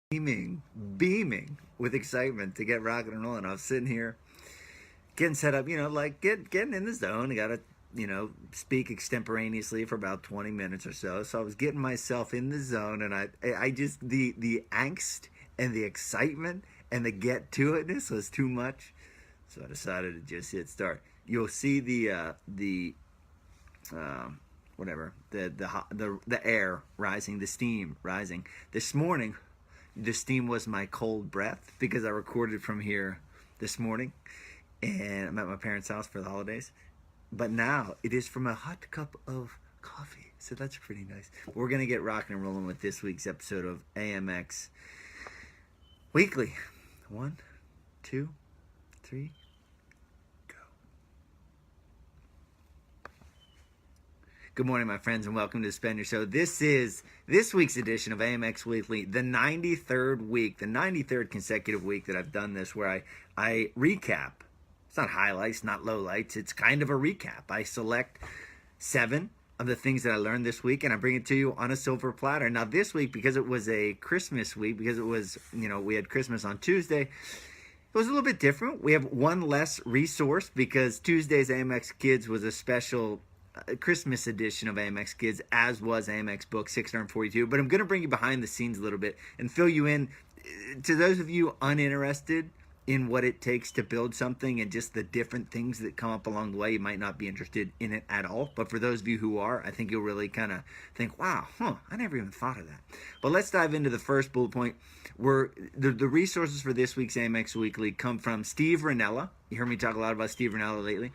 beaming with excitement to get rocking and rolling. I was sitting here getting set up, like getting in the zone. I got to, speak extemporaneously for about 20 minutes or so. So I was getting myself in the zone, and I just, the angst and the excitement and the get to itness was too much. So I decided to just hit start. You'll see whatever, the air rising, the steam rising. This morning, the steam was my cold breath because I recorded from here this morning, and I'm at my parents' house for the holidays. But now it is from a hot cup of coffee, so that's pretty nice. We're gonna get rocking and rolling with this week's episode of AMX Weekly. 1, 2, 3. Good morning, my friends, and welcome to the Spaniard Show. This is this week's edition of AMX Weekly, the 93rd week, the 93rd consecutive week that I've done this, where I recap. It's not highlights, not lowlights. It's kind of a recap. I select 7 of the things that I learned this week, and I bring it to you on a silver platter. Now, this week, because it was a Christmas week, because it was, we had Christmas on Tuesday, it was a little bit different. We have one less resource because Tuesday's AMX Kids was a special Christmas edition of AMX Kids, as was AMX Book 642. But I'm going to bring you behind the scenes a little bit and fill you in. To those of you uninterested in what it takes to build something and just the different things that come up along the way, you might not be interested in it at all. But for those of you who are, I think you'll really kind of think, wow, I never even thought of that. But let's dive into the first bullet point. Where the resources for this week's AMX Weekly come from Steve Rinella. You heard me talk a lot about Steve Rinella lately.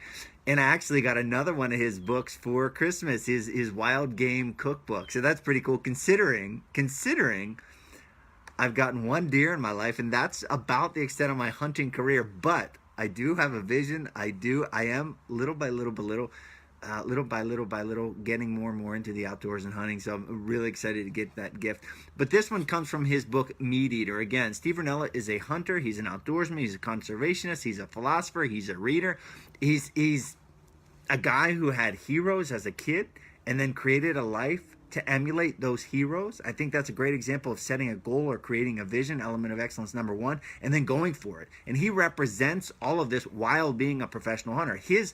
And I actually got another one of his books for Christmas, his Wild Game Cookbook. So that's pretty cool, considering I've gotten one deer in my life, and that's about the extent of my hunting career. But I do have a vision. I am little by little getting more and more into the outdoors and hunting. So I'm really excited to get that gift. But this one comes from his book, Meat Eater. Again, Steve Rinella is a hunter. He's an outdoorsman. He's a conservationist. He's a philosopher. He's a reader. He's a guy who had heroes as a kid and then created a life to emulate those heroes. I think that's a great example of setting a goal or creating a vision, element of excellence number 1, and then going for it. And he represents all of this while being a professional hunter. His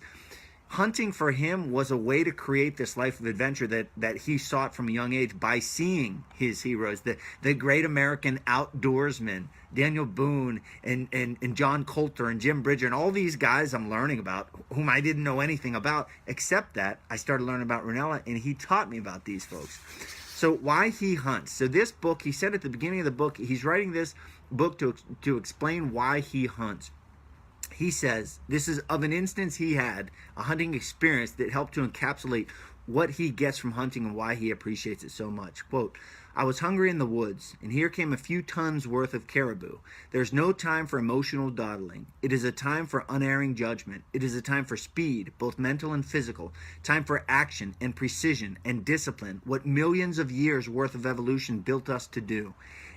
hunting for him was a way to create this life of adventure that he sought from a young age by seeing his heroes, the great American outdoorsmen, Daniel Boone and John Coulter and Jim Bridger, and all these guys I'm learning about, whom I didn't know anything about, except that I started learning about Rinella, and he taught me about these folks. So why he hunts. So this book, he said at the beginning of the book, he's writing this book to explain why he hunts. He says this is of an instance he had, a hunting experience that helped to encapsulate what he gets from hunting and why he appreciates it so much. Quote, I was hungry in the woods, and here came a few tons worth of caribou. There's no time for emotional dawdling. It is a time for unerring judgment. It is a time for speed, both mental and physical, time for action and precision and discipline, what millions of years worth of evolution built us to do.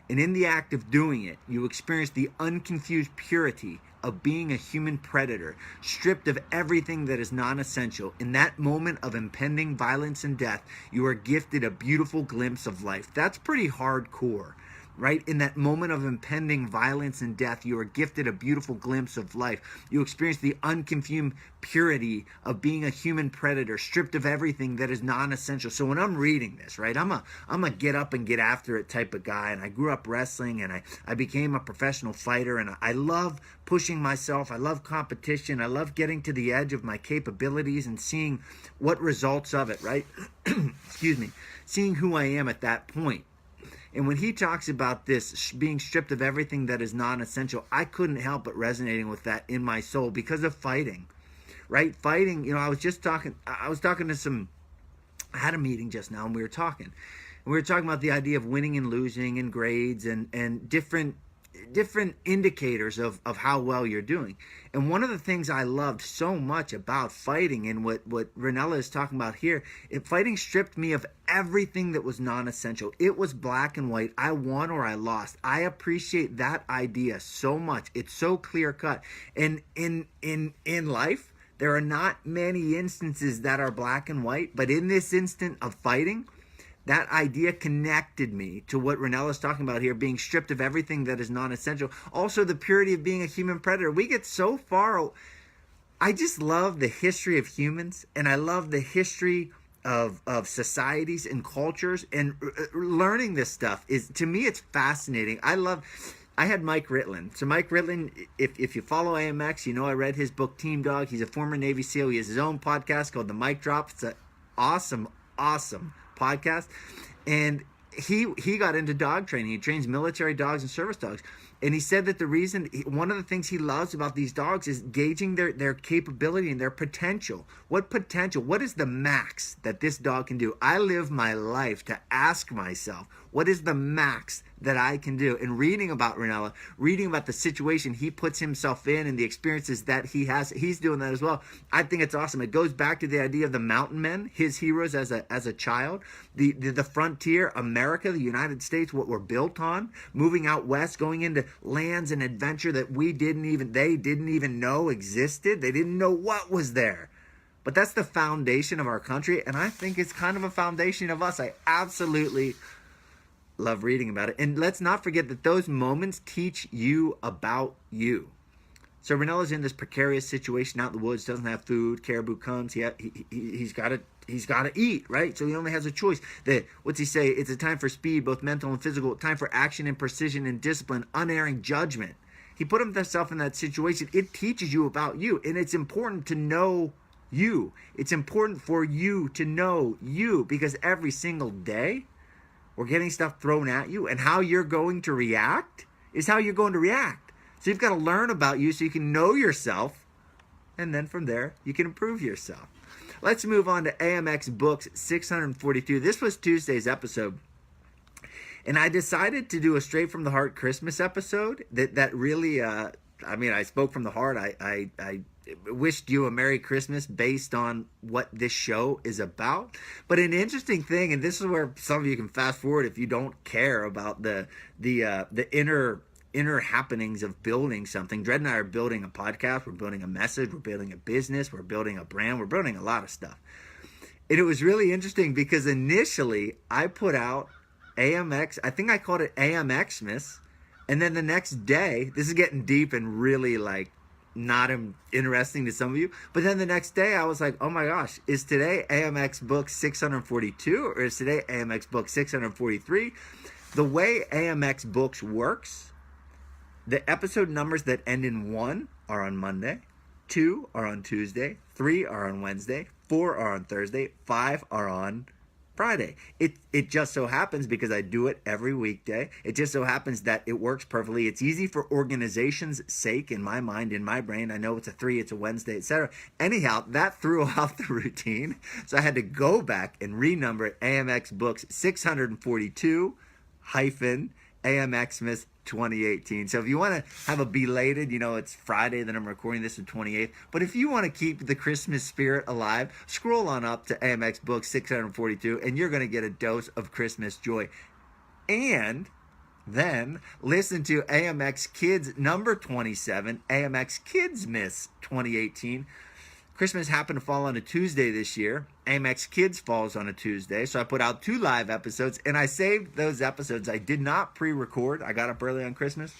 And in the act of doing it, you experience the unconfused purity of being a human predator, stripped of everything that is non-essential. In that moment of impending violence and death, you are gifted a beautiful glimpse of life. That's pretty hardcore, right? In that moment of impending violence and death, you are gifted a beautiful glimpse of life. You experience the unconfused purity of being a human predator, stripped of everything that is non-essential. So when I'm reading this, right, I'm a get up and get after it type of guy, and I grew up wrestling, and I became a professional fighter, and I love pushing myself. I love competition. I love getting to the edge of my capabilities and seeing what results of it, right? Excuse me. Seeing who I am at that point. And when he talks about this being stripped of everything that is non-essential, I couldn't help but resonating with that in my soul because of fighting, right? Fighting, I was talking to I had a meeting just now, and we were talking about the idea of winning and losing and grades and different indicators of how well you're doing. And one of the things I loved so much about fighting, and what Rinella is talking about here, fighting stripped me of everything that was non-essential. It was black and white. I won or I lost. I appreciate that idea so much. It's so clear cut. And in life, there are not many instances that are black and white, but in this instant of fighting, that idea connected me to what Ranella's talking about here, being stripped of everything that is non-essential. Also, the purity of being a human predator. We get so far. I just love the history of humans, and I love the history of societies and cultures, and learning this stuff is, to me, it's fascinating. I had Mike Ritlin. So Mike Ritlin, if you follow AMX, you know I read his book Team Dog. He's a former Navy SEAL. He has his own podcast called The Mic Drop. It's an awesome podcast. And he got into dog training. He trains military dogs and service dogs. And he said that one of the things he loves about these dogs is gauging their capability and their potential. What potential? What is the max that this dog can do? I live my life to ask myself, what is the max that I can do? And reading about Ranella, reading about the situation he puts himself in and the experiences that he has, he's doing that as well. I think it's awesome. It goes back to the idea of the mountain men, his heroes as a child, the frontier, America, the United States, what we're built on, moving out west, going into lands and adventure that they didn't even know existed. They didn't know what was there. But that's the foundation of our country, and I think it's kind of a foundation of us. I absolutely love reading about it. And let's not forget that those moments teach you about you. So Ranella's in this precarious situation out in the woods, doesn't have food. Caribou comes, he's got to eat, right? So he only has a choice. What's he say? It's a time for speed, both mental and physical. Time for action and precision and discipline, unerring judgment. He put himself in that situation. It teaches you about you, and it's important to know you. It's important for you to know you, because every single day we're getting stuff thrown at you, and how you're going to react is how you're going to react. So you've got to learn about you so you can know yourself, and then from there you can improve yourself. Let's move on to AMX Books 642. This was Tuesday's episode, and I decided to do a straight from the heart Christmas episode that really I spoke from the heart. I wished you a Merry Christmas based on what this show is about. But an interesting thing, and this is where some of you can fast forward if you don't care about the inner happenings of building something. Dred and I are building a podcast. We're building a message. We're building a business. We're building a brand. We're building a lot of stuff. And it was really interesting because initially I put out AMX. I think I called it AMXmas. And then the next day, this is getting deep and really not interesting to some of you. But then the next day I was like, oh my gosh, is today AMX book 642 or is today AMX book 643? The way AMX books works, the episode numbers that end in 1 are on Monday, 2 are on Tuesday, 3 are on Wednesday, 4 are on Thursday, 5 are on Friday. It just so happens, because I do it every weekday, it just so happens that it works perfectly. It's easy for organization's sake in my mind, in my brain. I know it's a 3, it's a Wednesday, etc. Anyhow, that threw off the routine. So I had to go back and renumber it AMX Books 642 hyphen AMXmas 2018. So if you want to have a belated, it's Friday that I'm recording this, the 28th. But if you want to keep the Christmas spirit alive, scroll on up to AMX Book 642, and you're going to get a dose of Christmas joy. And then listen to AMX Kids number 27, AMX Kidsmas 2018. Christmas happened to fall on a Tuesday this year. AMX Kids falls on a Tuesday. So I put out 2 live episodes, and I saved those episodes. I did not pre-record. I got up early on Christmas,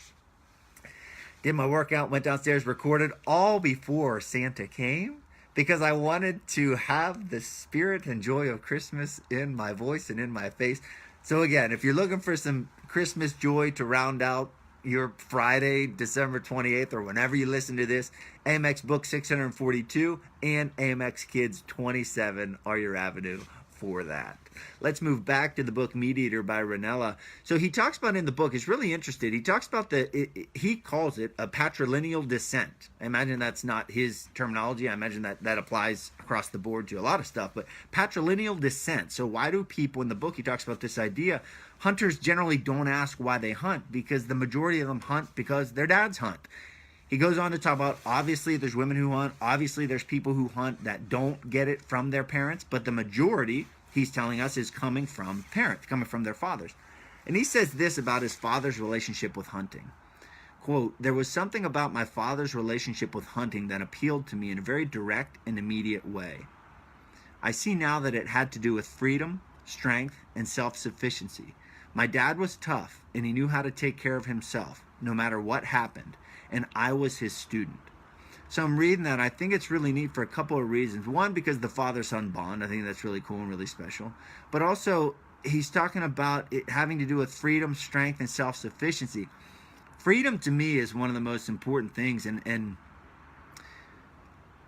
did my workout, went downstairs, recorded all before Santa came, because I wanted to have the spirit and joy of Christmas in my voice and in my face. So again, if you're looking for some Christmas joy to round out your Friday, December 28th, or whenever you listen to this, AMX Book 642 and AMX Kids 27 are your avenue for that. Let's move back to the book Meat Eater by Ranella. So he talks about in the book, it's really interesting. He talks about he calls it a patrilineal descent. I imagine that's not his terminology. I imagine that applies across the board to a lot of stuff, but patrilineal descent. So why do people, in the book he talks about this idea, hunters generally don't ask why they hunt, because the majority of them hunt because their dads hunt. He goes on to talk about, obviously there's women who hunt, obviously there's people who hunt that don't get it from their parents, but the majority, he's telling us, is coming from parents, coming from their fathers. And he says this about his father's relationship with hunting. Quote, "There was something about my father's relationship with hunting that appealed to me in a very direct and immediate way. I see now that it had to do with freedom, strength, and self-sufficiency. My dad was tough, and he knew how to take care of himself, no matter what happened, and I was his student. So I'm reading that. I think it's really neat for a couple of reasons. One, because the father-son bond. I think that's really cool and really special. But also, he's talking about it having to do with freedom, strength, and self-sufficiency. Freedom to me is one of the most important things, and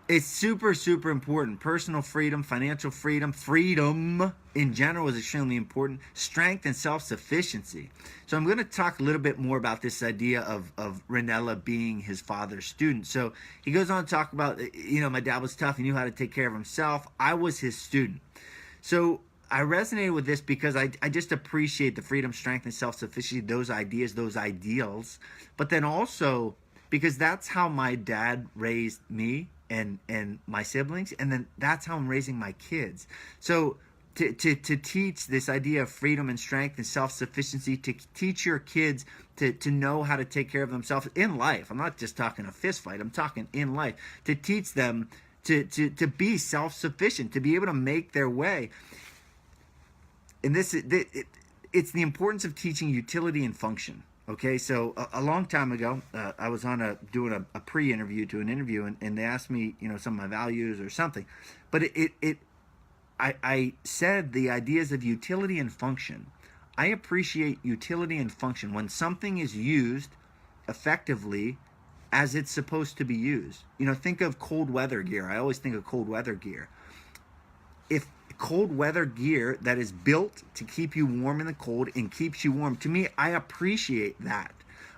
it's super, super important. Personal freedom, financial freedom, freedom in general is extremely important. Strength and self-sufficiency. So I'm going to talk a little bit more about this idea of Ranella being his father's student. So he goes on to talk about, my dad was tough. He knew how to take care of himself. I was his student. So I resonated with this because I just appreciate the freedom, strength, and self-sufficiency, those ideas, those ideals. But then also because that's how my dad raised me and my siblings, and then that's how I'm raising my kids. So to teach this idea of freedom and strength and self-sufficiency, to teach your kids to know how to take care of themselves in life. I'm not just talking a fist fight. I'm talking in life. To teach them to be self-sufficient, to be able to make their way. And it's the importance of teaching utility and function. Okay, so a long time ago, I was on doing a pre-interview to an interview, and they asked me, some of my values or something. But I said the ideas of utility and function. I appreciate utility and function when something is used effectively as it's supposed to be used. Think of cold weather gear. I always think of cold weather gear. If cold weather gear that is built to keep you warm in the cold and keeps you warm, to me, I appreciate that.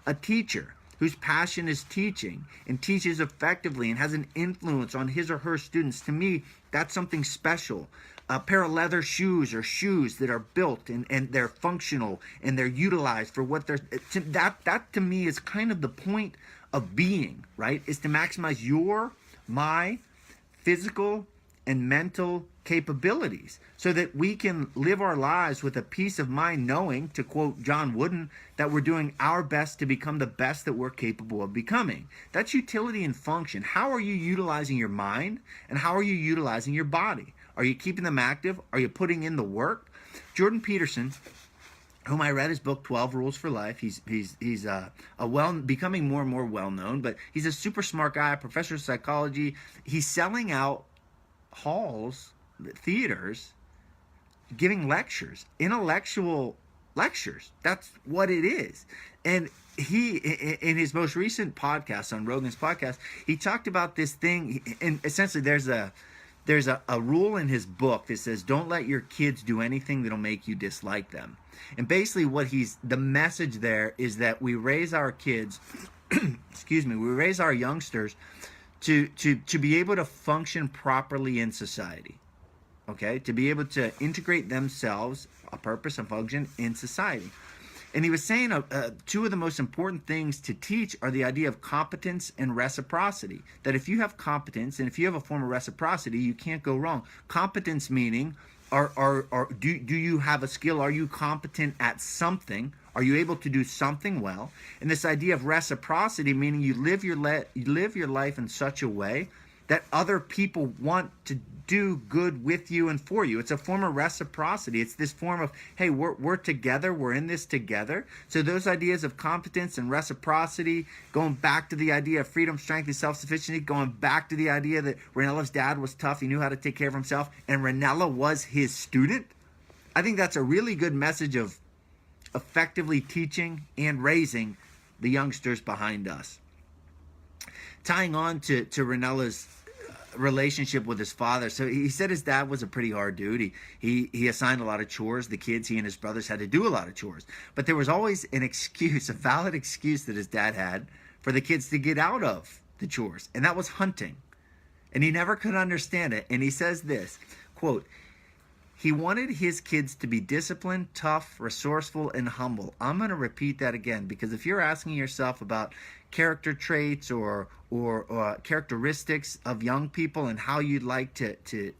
A teacher whose passion is teaching and teaches effectively and has an influence on his or her students, to me, that's something special. A pair of leather shoes or shoes that are built and they're functional and they're utilized for what they're, that to me is kind of the point of being, right? Is to maximize my physical and mental capabilities so that we can live our lives with a peace of mind, knowing, to quote John Wooden, that we're doing our best to become the best that we're capable of becoming. That's utility and function. How are you utilizing your mind, and how are you utilizing your body? Are you keeping them active? Are you putting in the work? Jordan Peterson, whom I read his book 12 Rules for Life. He's becoming more and more well known, but he's a super smart guy, a professor of psychology. He's selling out halls, theaters, giving lectures, intellectual lectures. That's what it is. And he, in his most recent podcast, on Rogan's podcast, he talked about this thing, and essentially there's a rule in his book that says, don't let your kids do anything that'll make you dislike them. And basically the message there is that we raise our kids, we raise our youngsters to be able to function properly in society, okay? To be able to integrate themselves, a purpose and function in society. And he was saying two of the most important things to teach are the idea of competence and reciprocity. That if you have competence and if you have a form of reciprocity, you can't go wrong. Competence meaning, do you have a skill? Are you competent at something? Are you able to do something well? And this idea of reciprocity, meaning you live your life in such a way that other people want to do good with you and for you. It's a form of reciprocity. It's this form of, hey, we're together, we're in this together. So those ideas of competence and reciprocity, going back to the idea of freedom, strength, and self-sufficiency, going back to the idea that Ranella's dad was tough, he knew how to take care of himself, and Ranella was his student. I think that's a really good message of effectively teaching and raising the youngsters behind us. Tying on to Ranella's relationship with his father. So he said his dad was a pretty hard dude. He assigned a lot of chores. The kids, he and his brothers, had to do a lot of chores. But there was always an excuse, a valid excuse that his dad had for the kids to get out of the chores. And that was hunting. And he never could understand it. And he says this, quote, he wanted his kids to be disciplined, tough, resourceful, and humble. I'm going to repeat that again, because if you're asking yourself about character traits or characteristics of young people and how you'd like to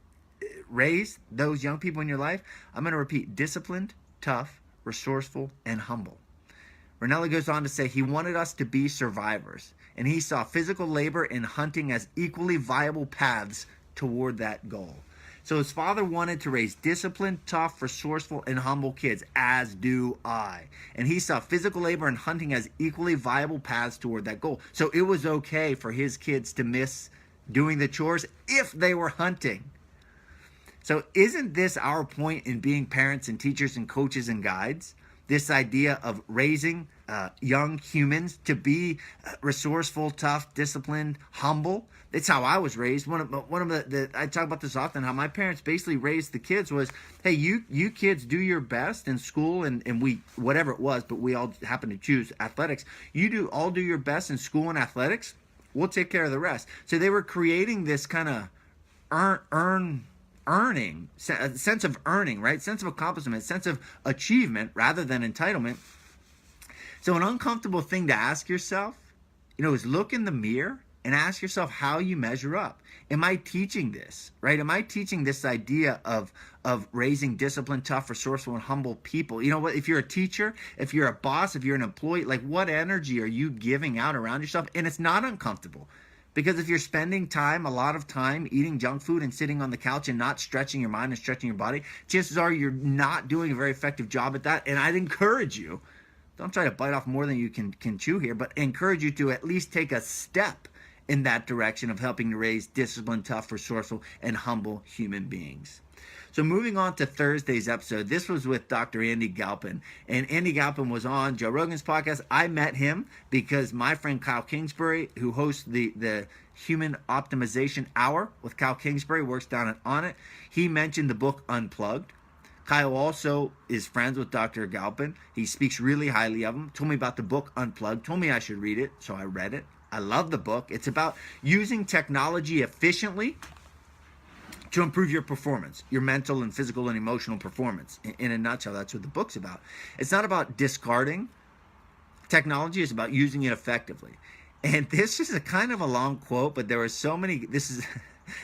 raise those young people in your life, I'm going to repeat: disciplined, tough, resourceful, and humble. Ranella goes on to say he wanted us to be survivors, and he saw physical labor and hunting as equally viable paths toward that goal. So his father wanted to raise disciplined, tough, resourceful, and humble kids, as do I. And he saw physical labor and hunting as equally viable paths toward that goal. So it was okay for his kids to miss doing the chores if they were hunting. So isn't this our point in being parents and teachers and coaches and guides? This idea of raising young humans to be resourceful, tough, disciplined, humble. It's how I was raised. One of the I talk about this often. How my parents basically raised the kids was, hey, you kids do your best in school, and we whatever it was, but we all happen to choose athletics. You all do your best in school and athletics. We'll take care of the rest. So they were creating this kind of earning, a sense of earning, right? Sense of accomplishment, sense of achievement rather than entitlement. So an uncomfortable thing to ask yourself, is look in the mirror and ask yourself how you measure up. Am I teaching this, right? Am I teaching this idea of raising disciplined, tough, resourceful, and humble people? You know what? If you're a teacher, if you're a boss, if you're an employee, like what energy are you giving out around yourself? And it's not uncomfortable. Because if you're spending a lot of time eating junk food and sitting on the couch and not stretching your mind and stretching your body, chances are you're not doing a very effective job at that. And I'd encourage you, don't try to bite off more than you can chew here, but encourage you to at least take a step in that direction of helping to raise disciplined, tough, resourceful, and humble human beings. So moving on to Thursday's episode, this was with Dr. Andy Galpin. And Andy Galpin was on Joe Rogan's podcast. I met him because my friend Kyle Kingsbury, who hosts the Human Optimization Hour with Kyle Kingsbury, works down at On It. He mentioned the book Unplugged. Kyle also is friends with Dr. Galpin. He speaks really highly of him. Told me about the book Unplugged. Told me I should read it, so I read it. I love the book. It's about using technology efficiently to improve your performance, your mental and physical and emotional performance. In a nutshell, that's what the book's about. It's not about discarding technology. It's about using it effectively. And this is a kind of a long quote, but there were so many. This is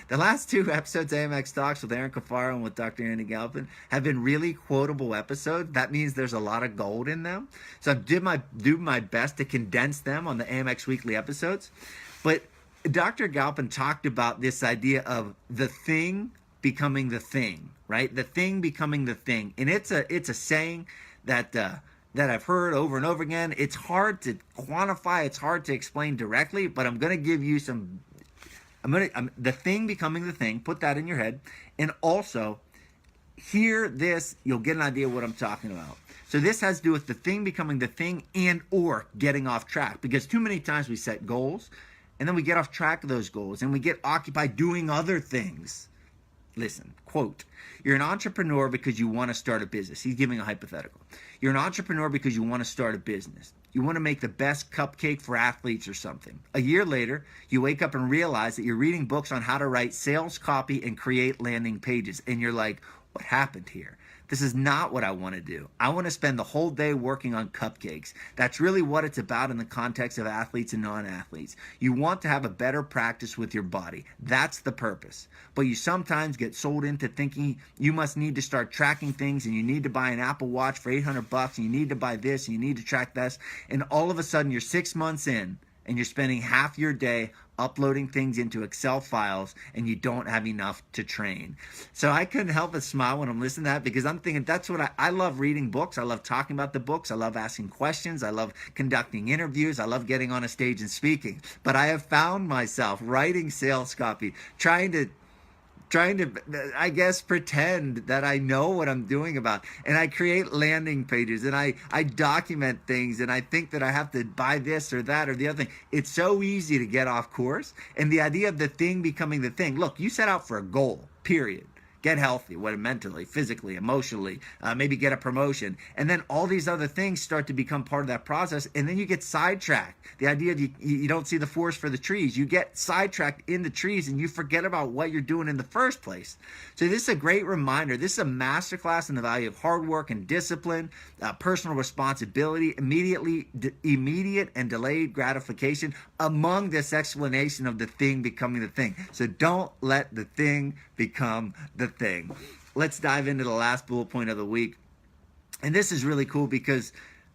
the last two episodes, AMX Talks with Aaron Cafaro and with Dr. Andy Galpin, have been really quotable episodes. That means there's a lot of gold in them. So I do my best to condense them on the AMX Weekly episodes. But Dr. Galpin talked about this idea of the thing becoming the thing, right? The thing becoming the thing. And it's a saying that I've heard over and over again. It's hard to quantify. It's hard to explain directly, but I'm going to give you some. The thing becoming the thing. Put that in your head. And also, hear this. You'll get an idea of what I'm talking about. So this has to do with the thing becoming the thing and or getting off track. Because too many times we set goals, and then we get off track of those goals and we get occupied doing other things. Listen, quote, you're an entrepreneur because you want to start a business. He's giving a hypothetical. You're an entrepreneur because you want to start a business. You want to make the best cupcake for athletes or something. A year later, you wake up and realize that you're reading books on how to write sales copy and create landing pages. And you're like, what happened here? This is not what I want to do. I want to spend the whole day working on cupcakes. That's really what it's about in the context of athletes and non-athletes. You want to have a better practice with your body. That's the purpose. But you sometimes get sold into thinking you must need to start tracking things, and you need to buy an Apple Watch for $800, and you need to buy this, and you need to track this. And all of a sudden you're 6 months in, and you're spending half your day uploading things into Excel files, and you don't have enough to train. So I couldn't help but smile when I'm listening to that, because I'm thinking that's what I love reading books. I love talking about the books. I love asking questions. I love conducting interviews. I love getting on a stage and speaking. But I have found myself writing sales copy, trying to, I guess, pretend that I know what I'm doing about. And I create landing pages, and I document things, and I think that I have to buy this or that or the other thing. It's so easy to get off course. And the idea of the thing becoming the thing. Look, you set out for a goal, period. Get healthy, whether mentally, physically, emotionally, maybe get a promotion. And then all these other things start to become part of that process. And then you get sidetracked. The idea of you don't see the forest for the trees. You get sidetracked in the trees and you forget about what you're doing in the first place. So this is a great reminder. This is a masterclass in the value of hard work and discipline, personal responsibility, immediate and delayed gratification among this explanation of the thing becoming the thing. So don't let the thing become the thing. Let's dive into the last bullet point of the week. And this is really cool because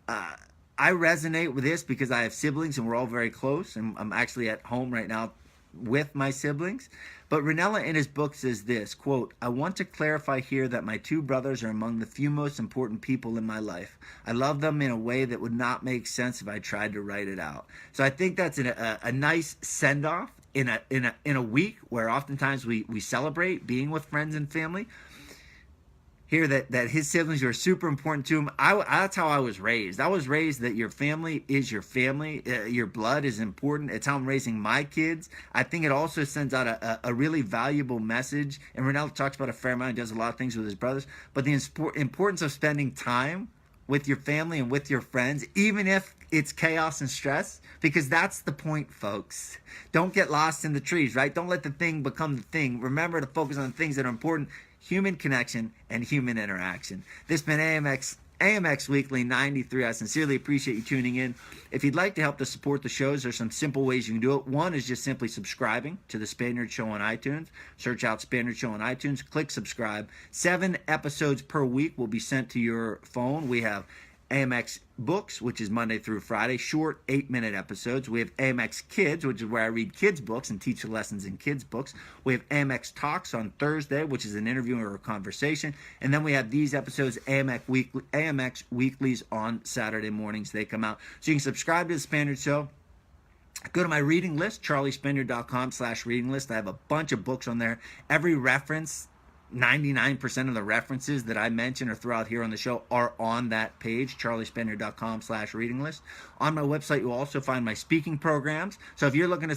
I resonate with this because I have siblings and we're all very close. And I'm actually at home right now with my siblings. But Ranella in his book says this, quote, "I want to clarify here that my two brothers are among the few most important people in my life. I love them in a way that would not make sense if I tried to write it out." So I think that's a nice send-off in a week where oftentimes we celebrate being with friends and family. Here that his siblings are super important to him. That's how I was raised. I was raised that your family is your family. Your blood is important. It's how I'm raising my kids. I think it also sends out a really valuable message. And Ronaldo talks about a fair amount. He does a lot of things with his brothers. But the importance of spending time with your family and with your friends, even if it's chaos and stress, because that's the point, folks. Don't get lost in the trees, right? Don't let the thing become the thing. Remember to focus on the things that are important. Human connection and human interaction. This has been AMX Weekly 93. I sincerely appreciate you tuning in. If you'd like to help to support the shows, there's some simple ways you can do it. One is just simply subscribing to the Spaniard Show on iTunes. Search out Spaniard Show on iTunes. Click subscribe. 7 episodes per week will be sent to your phone. We have AMX Books, which is Monday through Friday, short 8-minute episodes. We have AMX Kids, which is where I read kids' books and teach lessons in kids' books. We have AMX Talks on Thursday, which is an interview or a conversation. And then we have these episodes, AMX Weeklies on Saturday mornings. They come out. So you can subscribe to the Spaniard Show. Go to my reading list, charliespaniard.com/reading list. I have a bunch of books on there. Every reference, 99% of the references that I mention or throw out here on the show are on that page, charliespaniard.com/reading list. On my website, you'll also find my speaking programs. So if you're looking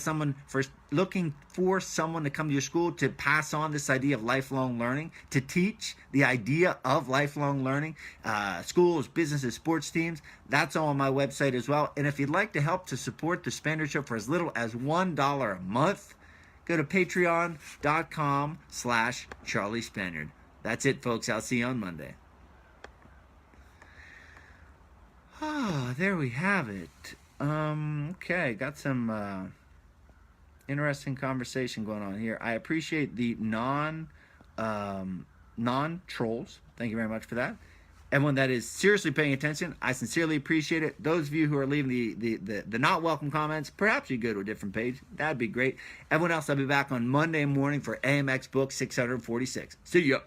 for someone to come to your school to pass on this idea of lifelong learning, to teach the idea of lifelong learning, schools, businesses, sports teams, that's all on my website as well. And if you'd like to help to support the Spaniard Show for as little as $1 a month, go to patreon.com/Charlie Spaniard. That's it, folks. I'll see you on Monday. There we have it. Okay, got some interesting conversation going on here. I appreciate the non-trolls. Thank you very much for that. Everyone that is seriously paying attention, I sincerely appreciate it. Those of you who are leaving the not welcome comments, perhaps you go to a different page. That'd be great. Everyone else, I'll be back on Monday morning for AMX Book 646. See ya.